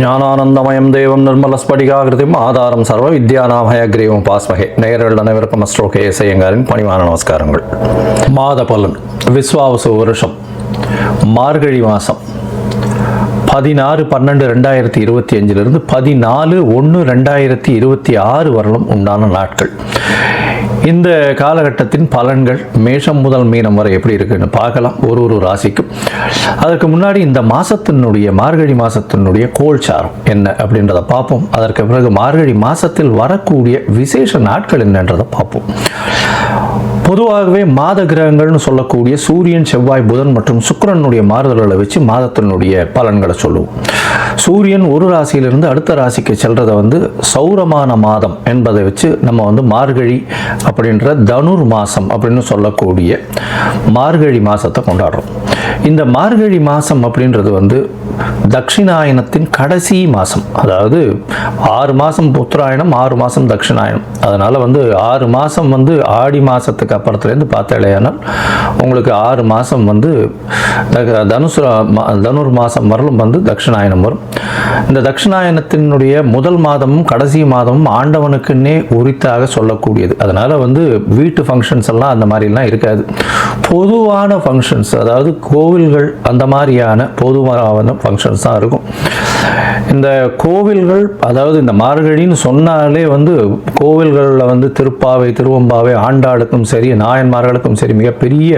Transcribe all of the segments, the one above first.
ஞானானந்தமயம் தேவம் நிர்மலஸ்படிகாகிருதிம் ஆதாரம் சர்வ வித்யாநாமயக்ரீவம் பாஸ்மகே. நேயர்கள் அனைவருக்கும் அஸ்ட்ரோ கே.எஸ். ஐயங்காரின் பணிவான நமஸ்காரங்கள். மாத பலன். விஸ்வாவசு வருஷம் மார்கழி மாதம் 16/12/2025 14/1/2026 வரலும் உண்டான நாட்கள். இந்த காலகட்டத்தின் பலன்கள் மேஷம் முதல் மீனம் வரை எப்படி இருக்குன்னு பார்க்கலாம், ஒரு ராசிக்கும். அதற்கு முன்னாடி இந்த மாதத்தினுடைய மார்கழி மாதத்தினுடைய கோல்சாரம் என்ன அப்படின்றத பார்ப்போம். அதற்கு பிறகு மார்கழி மாதத்தில் வரக்கூடிய விசேஷ நாட்கள் என்னன்றதை பார்ப்போம். பொதுவாகவே மாத கிரகங்கள்னு சொல்லக்கூடிய சூரியன், செவ்வாய், புதன் மற்றும் சுக்கிரனுடைய மாறுதல்களை வச்சு மாதத்தினுடைய பலன்களை சொல்லுவோம். சூரியன் ஒரு ராசியிலிருந்து அடுத்த ராசிக்கு செல்றதை சௌரமான மாதம் என்பதை வச்சு நம்ம மார்கழி அப்படின்ற தனுர் மாதம் அப்படின்னு சொல்லக்கூடிய மார்கழி மாதத்தை கொண்டாடுறோம். இந்த மார்கழி மாதம் அப்படின்றது தட்சிணாயனத்தின் கடைசி மாதம். அதாவது 6 மாதம் உத்தராயணம், 6 மாதம் தட்சிணாயனம். அதனால் 6 மாதம் ஆடி மாதத்துக்கு அப்புறத்துலேருந்து பார்த்தாலேயானால் உங்களுக்கு 6 மாதம் தனுர் மாதம் வரலும் தட்சிணாயனம் வரும். இந்த தட்சிணாயனத்தினுடைய முதல் மாதமும் கடைசி மாதமும் ஆண்டவனுக்குன்னே உரித்தாக சொல்லக்கூடியது. அதனால் வீட்டு ஃபங்க்ஷன்ஸ் எல்லாம் அந்த மாதிரிலாம் இருக்காது. பொதுவான ஃபங்க்ஷன்ஸ், அதாவது கோவில்கள் அந்த மாதிரியான பொதுவான ஃபங்க்ஷன்ஸ் தான் இருக்கும். இந்த கோவில்கள், அதாவது இந்த மார்கழின்னு சொன்னாலே கோவில்களில் திருப்பாவை, திருவம்பாவை, ஆண்டாளுக்கும் சரி, நாயன்மார்களுக்கும் சரி, மிகப்பெரிய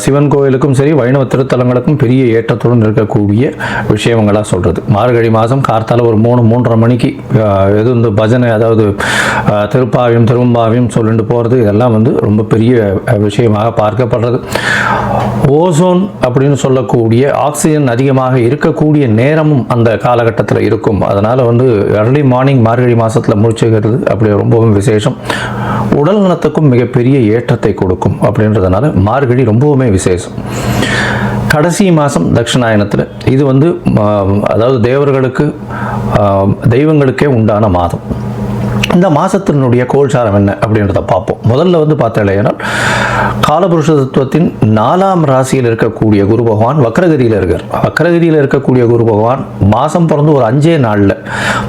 சிவன் கோவிலுக்கும் சரி, வைணவ திருத்தலங்களுக்கும் பெரிய ஏற்றத்துடன் இருக்கக்கூடிய விஷயங்களாக சொல்கிறது. மார்கழி மாதம் கார்த்தால ஒரு 3-3:30 மணிக்கு பஜனை, அதாவது திருப்பாவையும் திருவம்பாவையும் சொல்லிட்டு போகிறது, இதெல்லாம் ரொம்ப பெரிய விஷயமாக பார்க்கப்படுறது. ஓசோன் அப்படின்னு சொல்லக்கூடிய ஆக்சிஜன் அதிகமாக இருக்கக்கூடிய நேரமும் அந்த காலகட்டத்தில் இருக்கும். அதனால் early மார்னிங் மார்கழி மாதத்தில் முடிச்சுக்கிறது அப்படி ரொம்பவும் விசேஷம். உடல் நலத்துக்கும் மிகப்பெரிய ஏற்றத்தை கொடுக்கும். அப்படின்றதுனால மார்கழி ரொம்பவுமே விசேஷம். கடைசி மாதம் தட்சிணாயனத்தில் இது அதாவது தேவர்களுக்கு, தெய்வங்களுக்கே உண்டான மாதம். இந்த மாதத்தினுடைய கோல்சாரம் என்ன அப்படின்றத பார்ப்போம். முதல்ல பார்த்தாலேனால் காலபுருஷ தத்துவத்தின் 4ஆம் ராசியில் இருக்கக்கூடிய குரு பகவான் வக்ரகதியில் இருக்கார். வக்ரகதியில் இருக்கக்கூடிய குரு பகவான் மாதம் பிறந்து ஒரு 5 நாளில்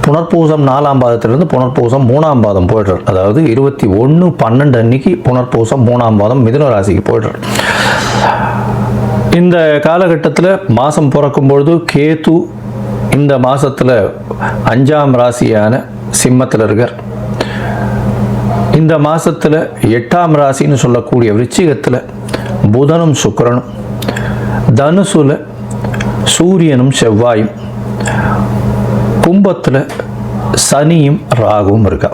புனர்பூசம் 4ஆம் பாதத்திலிருந்து புனர்பூசம் 3ஆம் பாதம் போய்டுறார். அதாவது 21/12 அன்னைக்கு புனர்பூசம் 3ஆம் பாதம் மிதுன ராசிக்கு போய்டுறார். இந்த காலகட்டத்தில் மாதம் பிறக்கும்பொழுது கேது இந்த மாதத்தில் 5ஆம் ராசியான சிம்மத்தில் இருக்கார். இந்த மாதத்தில் 8ஆம் ராசின்னு சொல்லக்கூடிய விருச்சிகத்தில் புதனும் சுக்கிரனும், தனுசுல சூரியனும் செவ்வாயும், கும்பத்தில் சனியும் ராகுவும் இருக்கா.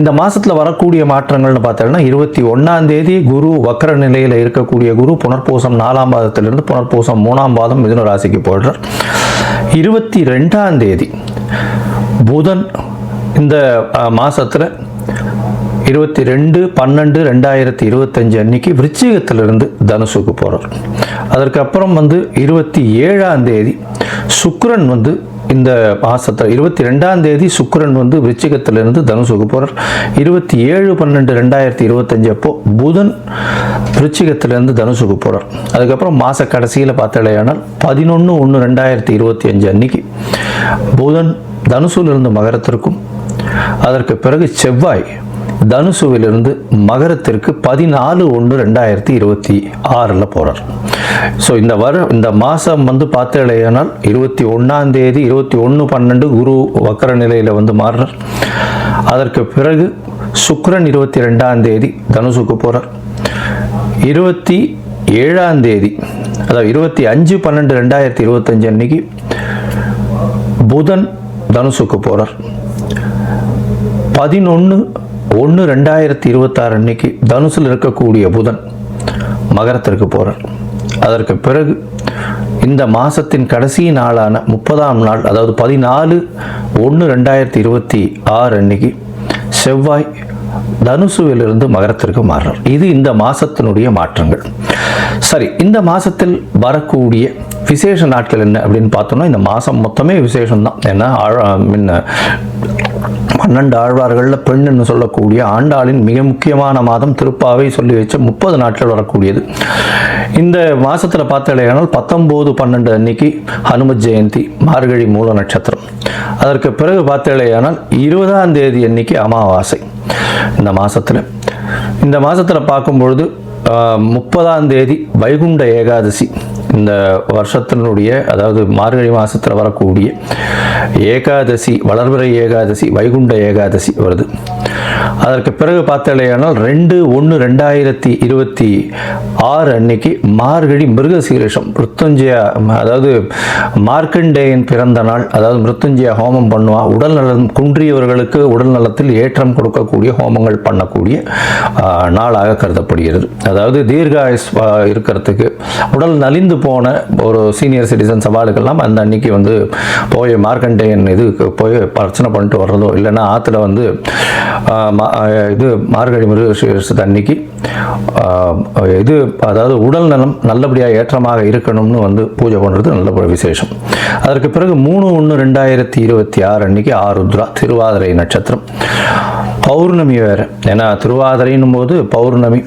இந்த மாதத்தில் வரக்கூடிய மாற்றங்கள்னு பார்த்தோம்னா 21ஆம் தேதி குரு வக்ர நிலையில் இருக்கக்கூடிய குரு புனர்பூசம் 4ஆம் பாதத்திலிருந்து புனர்பூசம் 3ஆம் பாதம் மிதுன ராசிக்கு போய்டுறார். 22ஆம் தேதி புதன் இந்த மாதத்தில் 22/12/2025 அன்னைக்கு விருச்சிகத்திலிருந்து தனுசுக்கு போகிறார். அதற்கப்புறம் 27ஆம் தேதி சுக்கிரன் இந்த மாதத்தில் 22ஆம் தேதி சுக்கிரன் விருச்சிகத்திலிருந்து தனுசுக்கு போகிறார். 27/12/2025 அப்போ புதன் விருச்சிகத்திலிருந்து தனுசுக்கு போகிறார். அதுக்கப்புறம் மாத கடைசியில் பார்த்தாலேயானால் 11/1/2025 அன்னைக்கு புதன் தனுசுவிலிருந்து மகரத்திற்கும், அதற்கு பிறகு செவ்வாய் தனுசுவிலிருந்து மகரத்திற்கு 14/1/2026 போகிறார். ஸோ இந்த மாதம் பார்த்தேனால் 21ஆம் தேதி 21/12 குரு வக்கர நிலையில் மாறுறார். அதற்கு பிறகு சுக்கிரன் 22ஆம் தேதி தனுசுக்கு போகிறார். 27ஆம் தேதி, அதாவது 25/12/2025 அன்னைக்கு புதன் தனுசுக்கு போகிறார். 11/1/2026 அன்னைக்கு தனுசில் இருக்கக்கூடிய புதன் மகரத்திற்கு போகிறார். அதற்கு பிறகு இந்த மாதத்தின் கடைசி நாளான 30ஆம் நாள், அதாவது 14/1/2026 அன்னைக்கு செவ்வாய் தனுசுவிலிருந்து மகரத்திற்கு மாறுறார். இது இந்த மாதத்தினுடைய மாற்றங்கள். சரி, இந்த மாதத்தில் வரக்கூடிய விசேஷ நாட்கள் என்ன அப்படின்னு பார்த்தோம்னா, இந்த மாதம் மொத்தமே விசேஷம்தான். ஏன்னா 12 ஆழ்வார்களில் பெண்ணுன்னு சொல்லக்கூடிய ஆண்டாளின் மிக முக்கியமான மாதம் திருப்பாவை சொல்லி வச்ச 30 நாட்கள் வரக்கூடியது. இந்த மாதத்தில் பார்த்தாலேயானால் 19/12 அன்னைக்கு ஹனுமத் ஜெயந்தி, மார்கழி மூல நட்சத்திரம். அதற்கு பிறகு பார்த்தாலேயானால் 20ஆம் தேதி அன்னைக்கு அமாவாசை. இந்த மாதத்தில் பார்க்கும்பொழுது 30ஆம் தேதி வைகுண்ட ஏகாதசி. இந்த வருஷத்தினுடைய, அதாவது மார்கழி மாதத்தில் வரக்கூடிய ஏகாதசி, வளர்பிறை ஏகாதசி, வைகுண்ட ஏகாதசி வருது. அதற்கு பிறகு பார்த்தாலேயானால் 2/1/2026 அன்னைக்கு மார்கழி மிருகசீரிஷம், மிருத்யுஞ்சயா, அதாவது மார்க்கண்டேயன் பிறந்த நாள். அதாவது மிருத்யுஞ்சயா ஹோமம் பண்ணுவா. உடல் நலம் குன்றியவர்களுக்கு உடல் நலத்தில் ஏற்றம் கொடுக்கக்கூடிய ஹோமங்கள் பண்ணக்கூடிய நாளாக கருதப்படுகிறது. அதாவது தீர்காயுஸ் இருக்கிறதுக்கு, உடல் நலிந்து போன ஒரு சீனியர் சிட்டிசன் சவாலுக்கெல்லாம் அந்த அன்னைக்கு வந்து போய் மார்க்கண்டேயன் போய் பிரச்சனை பண்ணிட்டு வர்றதோ, இல்லைன்னா ஆற்றுல வந்து மார்கழி மிருகசீரிஷத்து அன்னைக்கு அதாவது உடல் நலம் நல்லபடியாக ஏற்றமாக இருக்கணும்னு வந்து பூஜை பண்ணுறது நல்ல விசேஷம். அதற்கு பிறகு 3/1/2026 அன்னைக்கு ஆருத்ரா, திருவாதிரை நட்சத்திரம். பௌர்ணமி வேறு. ஏன்னா திருவாதிரைன்னும் போது பௌர்ணமி,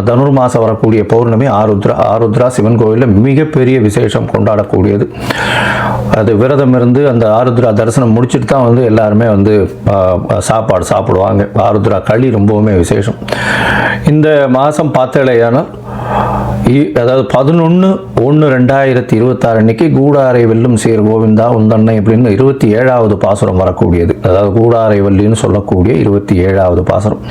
தனுர் மாதம் வரக்கூடிய பௌர்ணமி ஆருத்ரா சிவன் கோவிலில் மிகப்பெரிய விசேஷம் கொண்டாடக்கூடியது. அது விரதம் இருந்து அந்த ஆருத்ரா தரிசனம் முடிச்சுட்டு தான் வந்து எல்லாருமே வந்து சாப்பாடு சாப்பிடுவாங்க. ஆருத்ரா களி ரொம்பவுமே விசேஷம். இந்த மாதம் பார்த்தேலையானால், அதாவது 11/1/2026 அன்னைக்கு கூடாரை வெல்லும் சேர் கோவிந்தா உந்தன்னை அப்படின்னு 27வது பாசுரம் வரக்கூடியது. அதாவது கூடாரை வள்ளின்னு சொல்லக்கூடிய 27வது பாசுரம்.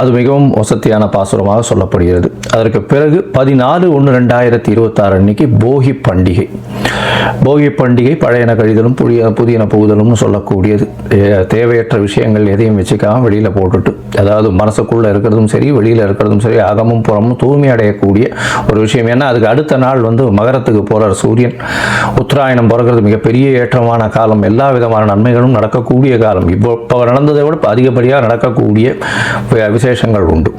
அது மிகவும் வசத்தியான பாசுரமாக சொல்லப்படுகிறது. அதற்கு பிறகு 14/1/2026 அன்னைக்கு போகி பண்டிகை. போகி பண்டிகை பழையன கழிதலும் புதியன புகுதலும்னு சொல்லக்கூடியது. தேவையற்ற விஷயங்கள் எதையும் வச்சுக்காமல் வெளியில் போட்டுட்டு, அதாவது மனசுக்குள்ளே இருக்கிறதும் சரி வெளியில் இருக்கிறதும் சரி அகமும் புறமும் தூய்மை அடையக்கூடிய ஒரு விஷயம். ஏன்னா அதுக்கு அடுத்த நாள் வந்து மகரத்துக்கு போகிறார் சூரியன். உத்தராயணம் பிறகுறது மிகப்பெரிய ஏற்றமான காலம். எல்லா விதமான நன்மைகளும் நடக்கக்கூடிய காலம். இப்போ நடந்ததை விட அதிகப்படியாக நடக்கக்கூடிய விசேஷங்கள் உண்டு.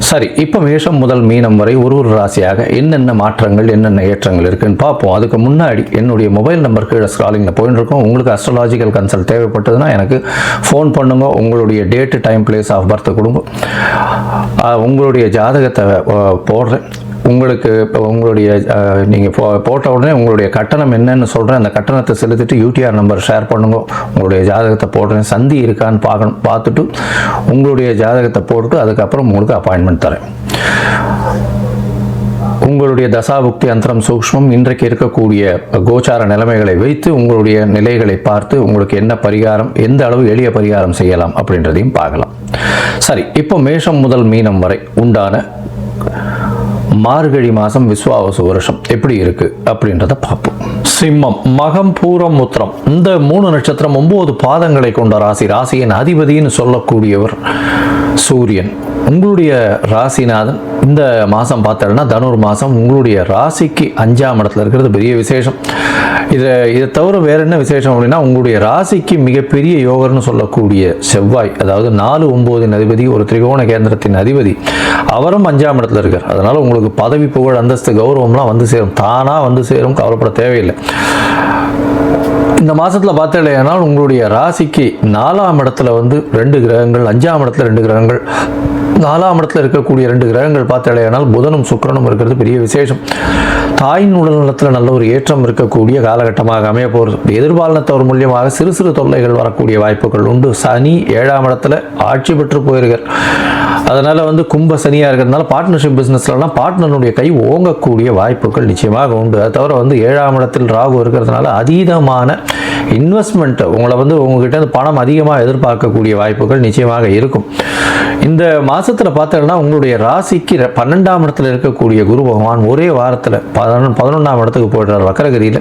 சரி, இப்போ மேஷம் முதல் மீனம் வரை ஒரு ராசியாக என்னென்ன மாற்றங்கள், என்னென்ன ஏற்றங்கள் இருக்குன்னு பார்ப்போம். அதுக்கு முன்னாடி என்னுடைய மொபைல் நம்பர் கீழே ஸ்க்ராலிங்கில் போயிட்டு இருக்கோம். உங்களுக்கு அஸ்ட்ராலாஜிக்கல் கன்சல்ட் தேவைப்பட்டதுன்னா எனக்கு ஃபோன் பண்ணுங்க. உங்களுடைய date, time, place of birth கொடுங்க. உங்களுடைய ஜாதகத்தை போடுறேன். உங்களுக்கு இப்போ உங்களுடைய நீங்கள் போட்ட உடனே உங்களுடைய கட்டணம் என்னன்னு சொல்கிறேன். அந்த கட்டணத்தை செலுத்திட்டு யூடிஆர் நம்பர் ஷேர் பண்ணுங்க. உங்களுடைய ஜாதகத்தை போடுறேன். சந்தி இருக்கான்னு பார்த்துட்டு உங்களுடைய ஜாதகத்தை போட்டுட்டு அதுக்கப்புறம் உங்களுக்கு அப்பாயின்மெண்ட் தரேன். உங்களுடைய தசாபுக்தி அந்தரம் சூக்ஷ்மம் இன்றைக்கு இருக்கக்கூடிய கோச்சார நிலைமைகளை வைத்து உங்களுடைய நிலைகளை பார்த்து உங்களுக்கு என்ன பரிகாரம், எந்த அளவு எளிய பரிகாரம் செய்யலாம் அப்படின்றதையும் பார்க்கலாம். சரி, இப்போ மேஷம் முதல் மீனம் வரை உண்டான மார்கழி மாதம் விஸ்வாவசு வருஷம் எப்படி இருக்கு அப்படின்றத பார்ப்போம். சிம்மம், மகம், பூரம், உத்திரம் இந்த 3 நட்சத்திரம் 9 பாதங்களை கொண்ட ராசி. ராசியின் அதிபதினு சொல்லக்கூடியவர் சூரியன். உங்களுடைய ராசிநாதன் இந்த மாதம் பார்த்தோம்னா தனுர் மாதம் உங்களுடைய ராசிக்கு 5ஆம் இடத்துல இருக்கிறது பெரிய விசேஷம். இதை தவிர வேற என்ன விசேஷம் அப்படின்னா, உங்களுடைய ராசிக்கு மிகப்பெரிய யோகர்னு சொல்லக்கூடிய செவ்வாய், அதாவது 4-9 அதிபதி, ஒரு திரிகோண கேந்திரத்தின் அதிபதி, அவரும் 5ஆம் இடத்துல இருக்கார். அதனால உங்களுக்கு பதவி, புகழ், அந்தஸ்து, கௌரவம்லாம் வந்து சேரும். தானா வந்து சேரும், கவலைப்பட தேவையில்லை. இந்த மாதத்தில் பார்த்தீங்கன்னா உங்களுடைய ராசிக்கு 4ஆம் இடத்துல வந்து 2 கிரகங்கள், 5ஆம் இடத்துல 2 கிரகங்கள், 4ஆம் இடத்துல இருக்கக்கூடிய 2 கிரகங்கள் பார்த்தீங்கன்னா புதனும் சுக்கிரனும் இருக்கிறது பெரிய விசேஷம். தாயின் உடல் நலத்தில் நல்ல ஒரு ஏற்றம் இருக்கக்கூடிய காலகட்டமாக அமைய போகிறது. எதிர்பாலினத்தவர் மூலியமாக சிறு சிறு தொல்லைகள் வரக்கூடிய வாய்ப்புகள் உண்டு. சனி 7ஆம் இடத்துல ஆட்சி பெற்று போயிருக்கார். அதனால் வந்து கும்ப சனியாக இருக்கிறதுனால பார்ட்னர்ஷிப் பிஸ்னஸ்லாம் பார்ட்னருடைய கை ஓங்கக்கூடிய வாய்ப்புகள் நிச்சயமாக உண்டு. அது தவிர வந்து 7ஆம் இடத்தில் ராகு இருக்கிறதுனால அதீதமான இன்வெஸ்ட்மெண்ட், உங்களை வந்து உங்ககிட்ட பணம் அதிகமாக எதிர்பார்க்கக்கூடிய வாய்ப்புகள் நிச்சயமாக இருக்கும். இந்த மாதத்தில் பார்த்தீங்கன்னா உங்களுடைய ராசிக்கு 12ஆம் இடத்துல இருக்கக்கூடிய குரு பகவான் ஒரே வாரத்தில் 11ஆம் இடத்துக்கு போயிடுறார் வக்கரகதியில்.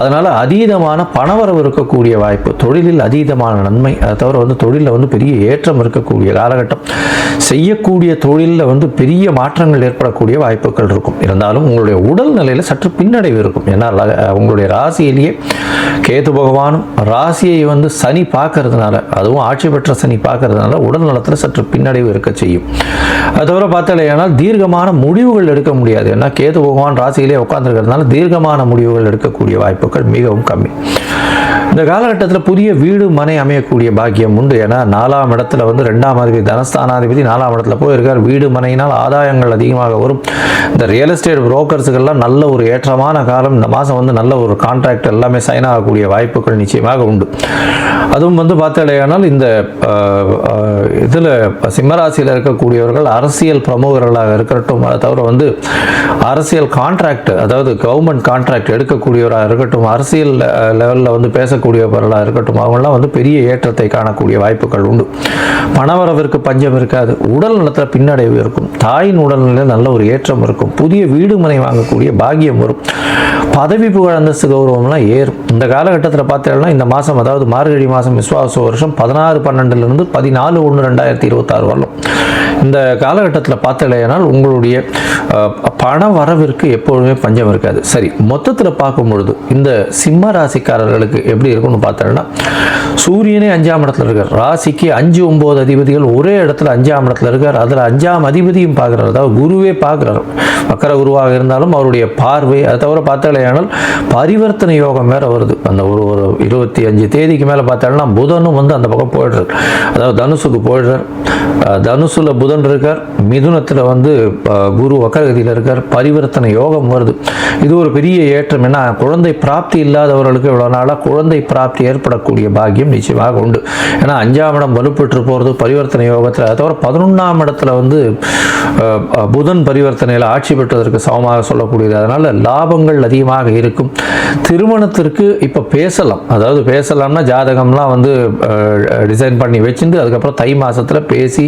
அதனால் அதீதமான பணவரவு இருக்கக்கூடிய வாய்ப்பு, தொழிலில் அதீதமான நன்மை. அதை தவிர வந்து தொழிலில் வந்து பெரிய ஏற்றம் இருக்கக்கூடிய காலகட்டம். செய்யக்கூடிய தொழிலில் வந்து பெரிய மாற்றங்கள் ஏற்படக்கூடிய வாய்ப்புகள் இருக்கும். இருந்தாலும் உங்களுடைய உடல் நிலையில் சற்று பின்னடைவு இருக்கும். ஏன்னா உங்களுடைய ராசியிலேயே கேது பகவானும் ராசியை வந்து சனி பார்க்கறதுனால, அதுவும் ஆட்சி பெற்ற சனி பார்க்கறதுனால உடல் நலத்தில் சற்று பின்னடைவு இருக்க செய்யும். அது தவிர பார்த்தாலேயானால் தீர்க்கமான முடிவுகள் எடுக்க முடியாது. ஏன்னா கேது பகவான் ராசியிலே உட்கார்ந்துருக்கிறதுனால தீர்க்கமான முடிவுகள் எடுக்கக்கூடிய வாய்ப்புகள் மிகவும் கம்மி. இந்த காலகட்டத்தில் புதிய வீடு மனை அமையக்கூடிய பாக்கியம் உண்டு. ஏன்னா 4ஆம் இடத்துல வந்து 2ஆம் அதிபதி தனஸ்தானாதிபதி 4ஆம் இடத்துல போயிருக்கார். வீடு மனையினால் ஆதாயங்கள் அதிகமாக வரும். இந்த ரியல் எஸ்டேட் புரோக்கர்ஸுக்கெல்லாம் நல்ல ஒரு ஏற்றமான காலம். இந்த மாதம் வந்து நல்ல ஒரு கான்ட்ராக்ட் எல்லாமே சைன் ஆகக்கூடிய வாய்ப்புகள் நிச்சயமாக உண்டு. அதுவும் வந்து பார்த்தாலேயானால் இந்த இதில் சிம்மராசியில் இருக்கக்கூடியவர்கள் அரசியல் பிரமுகர்களாக இருக்கட்டும், அதை தவிர வந்து அரசியல் கான்ட்ராக்ட், அதாவது கவர்மெண்ட் கான்ட்ராக்ட் எடுக்கக்கூடியவராக இருக்கட்டும், அரசியல் லெவலில் வந்து பேசக்கூடியவர்களாக இருக்கட்டும், அவங்களாம் வந்து பெரிய ஏற்றத்தை காணக்கூடிய வாய்ப்புகள் உண்டு. பணவரவிற்கு பஞ்சம் இருக்காது. உடல் நலத்தில் பின்னடைவு இருக்கும். தாயின் உடல்நிலையில் நல்ல ஒரு ஏற்றம் இருக்கும். புதிய வீடு மனை வாங்கக்கூடிய பாக்கியம் வரும். பதவி புகழ் அந்தஸ்து கௌரவம்லாம் ஏறும். இந்த காலகட்டத்தில் பார்த்தீங்கன்னா இந்த மாதம், அதாவது மார்கழி மாதம் விஸ்வாச வருஷம் 16/12 14/1/2026 வரலாம். இந்த காலகட்டத்தில் பார்த்தலையானால் உங்களுடைய பண வரவிற்கு எப்பொழுதுமே பஞ்சம் இருக்காது. சரி, மொத்தத்தில் பார்க்கும் பொழுது இந்த சிம்ம ராசிக்காரர்களுக்கு எப்படி இருக்கும்னு பார்த்தோம்னா, சூரியனே 5ஆம் இடத்துல இருக்கார். ராசிக்கு 5, 9 அதிபதிகள் ஒரே இடத்துல 5ஆம் இடத்துல இருக்கார். அதில் 5ஆம் அதிபதியும் பார்க்குறாரு, அதாவது குருவே பார்க்குறாரு. மக்கர குருவாக இருந்தாலும் அவருடைய பார்வை. அதை தவிர பார்த்தாலேயானால் பரிவர்த்தனை யோகம் வேற வருது. அந்த ஒரு 25 தேதிக்கு மேலே பார்த்தாலும் புதனும் வந்து அந்த பக்கம் போயிடுறார், அதாவது தனுசுக்கு போயிடுறார். தனுசுல புதன் இருக்கார், மிதுனத்தில் வந்து குரு வக்கரகதியில் இருக்கார். பரிவர்த்தனை யோகம் வருது. இது ஒரு பெரிய ஏற்றம். ஏன்னா குழந்தை பிராப்தி இல்லாதவர்களுக்கு இவ்வளோ நாளாக குழந்தை பிராப்தி ஏற்படக்கூடிய பாக்கியம் நிச்சயமாக உண்டு. ஏன்னா 5ஆம் இடம் வலுப்பெற்று போகிறது பரிவர்த்தனை யோகத்தில். அதை தவிர 11ஆம் இடத்துல வந்து புதன் பரிவர்த்தனையில் ஆட்சி பெற்றதற்கு சமமாக சொல்லக்கூடியது. அதனால் லாபங்கள் அதிகமாக இருக்கும். திருமணத்திற்கு இப்போ பேசலாம், அதாவது பேசலாம்னா ஜாதகம்லாம் வந்து டிசைன் பண்ணி வச்சுட்டு அதுக்கப்புறம் தை மாதத்தில் பேசி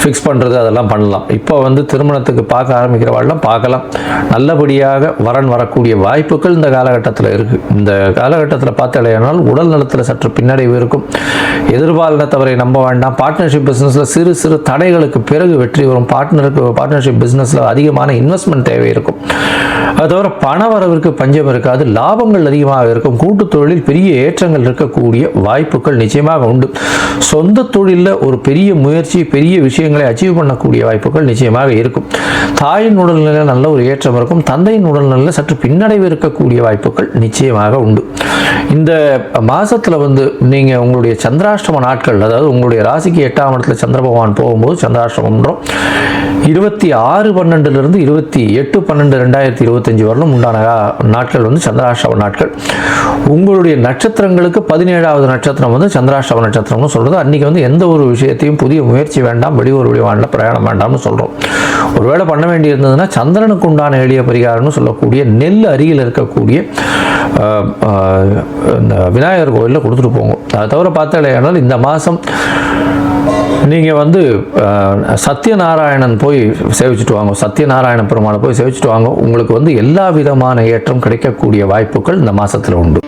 ஃபிக்ஸ் பண்ணுறது அதெல்லாம் பண்ணலாம். இப்போ வந்து திருமணத்துக்கு பார்க்க ஆரம்பிக்கிறவாள்லாம் பார்க்கலாம். நல்லபடியாக வரன் வரக்கூடிய வாய்ப்புகள் இந்த காலகட்டத்தில் இருக்குது. இந்த காலகட்டத்தில் பார்த்தாலேயானால் உடல் நலத்தில் சற்று பின்னடைவு இருக்கும். எதிர்பாலினத்தவரை நம்ப வேண்டாம். பார்ட்னர்ஷிப் பிஸ்னஸில் சிறு சிறு தடைகளுக்கு பிறகு வெற்றி வரும். பார்ட்னர்ஷிப் பிஸ்னஸில் அதிகமான இன்வெஸ்ட்மெண்ட் தேவை இருக்கும். அது தவிர பண வரவிற்கு பஞ்சம் இருக்காது. லாபங்கள் அதிகமாக இருக்கும். கூட்டு தொழிலில் பெரிய ஏற்றங்கள் இருக்கக்கூடிய வாய்ப்புகள் நிச்சயமாக உண்டு. சொந்த தொழிலில் ஒரு பெரிய முயற்சி, பெரிய விஷயங்களை அச்சீவ் பண்ணக்கூடிய வாய்ப்புகள் நிச்சயமாக இருக்கும். தாயின் உடல்நிலையில் நல்ல ஒரு ஏற்றம் இருக்கும். தந்தையின் உடல்நிலையில் சற்று பின்னடைவு இருக்கக்கூடிய வாய்ப்புகள் நிச்சயமாக உண்டு. இந்த மாதத்தில் வந்து நீங்கள் உங்களுடைய சந்திராஷ்டம நாட்கள், அதாவது உங்களுடைய ராசிக்கு 8ஆம் இடத்துல சந்திர பகவான் போகும்போது சந்திராஷ்டமன்றோம் 26/12 28/12/2025 வரலும் உண்டான நாட்கள் வந்து சந்திராஷ்டம நாட்கள். உங்களுடைய நட்சத்திரங்களுக்கு 17ஆவது நட்சத்திரம் வந்து சந்திராஷ்டம நட்சத்திரம்னு சொல்கிறது. அன்றைக்கி வந்து எந்த ஒரு விஷயத்தையும் புதிய முயற்சி வேண்டாம், வெளியூர் வெளிவானில் பிரயாணம் வேண்டாம்னு சொல்கிறோம். ஒருவேளை பண்ண வேண்டியிருந்ததுன்னா சந்திரனுக்கு உண்டான எளிய பரிகாரம்னு சொல்லக்கூடிய நெல் அருகில் இருக்கக்கூடிய இந்த விநாயகர் கோயிலில் கொடுத்துட்டு போங்க. அதை தவிர பார்த்தாலேயானால் இந்த மாதம் நீங்கள் வந்து சத்யநாராயணன் போய் சேவிச்சுட்டு வாங்க. சத்யநாராயண பெருமாளை போய் சேவிச்சுட்டு வாங்க. உங்களுக்கு வந்து எல்லா விதமான ஏற்றம் கிடைக்கக்கூடிய வாய்ப்புகள் இந்த மாதத்தில் உண்டு.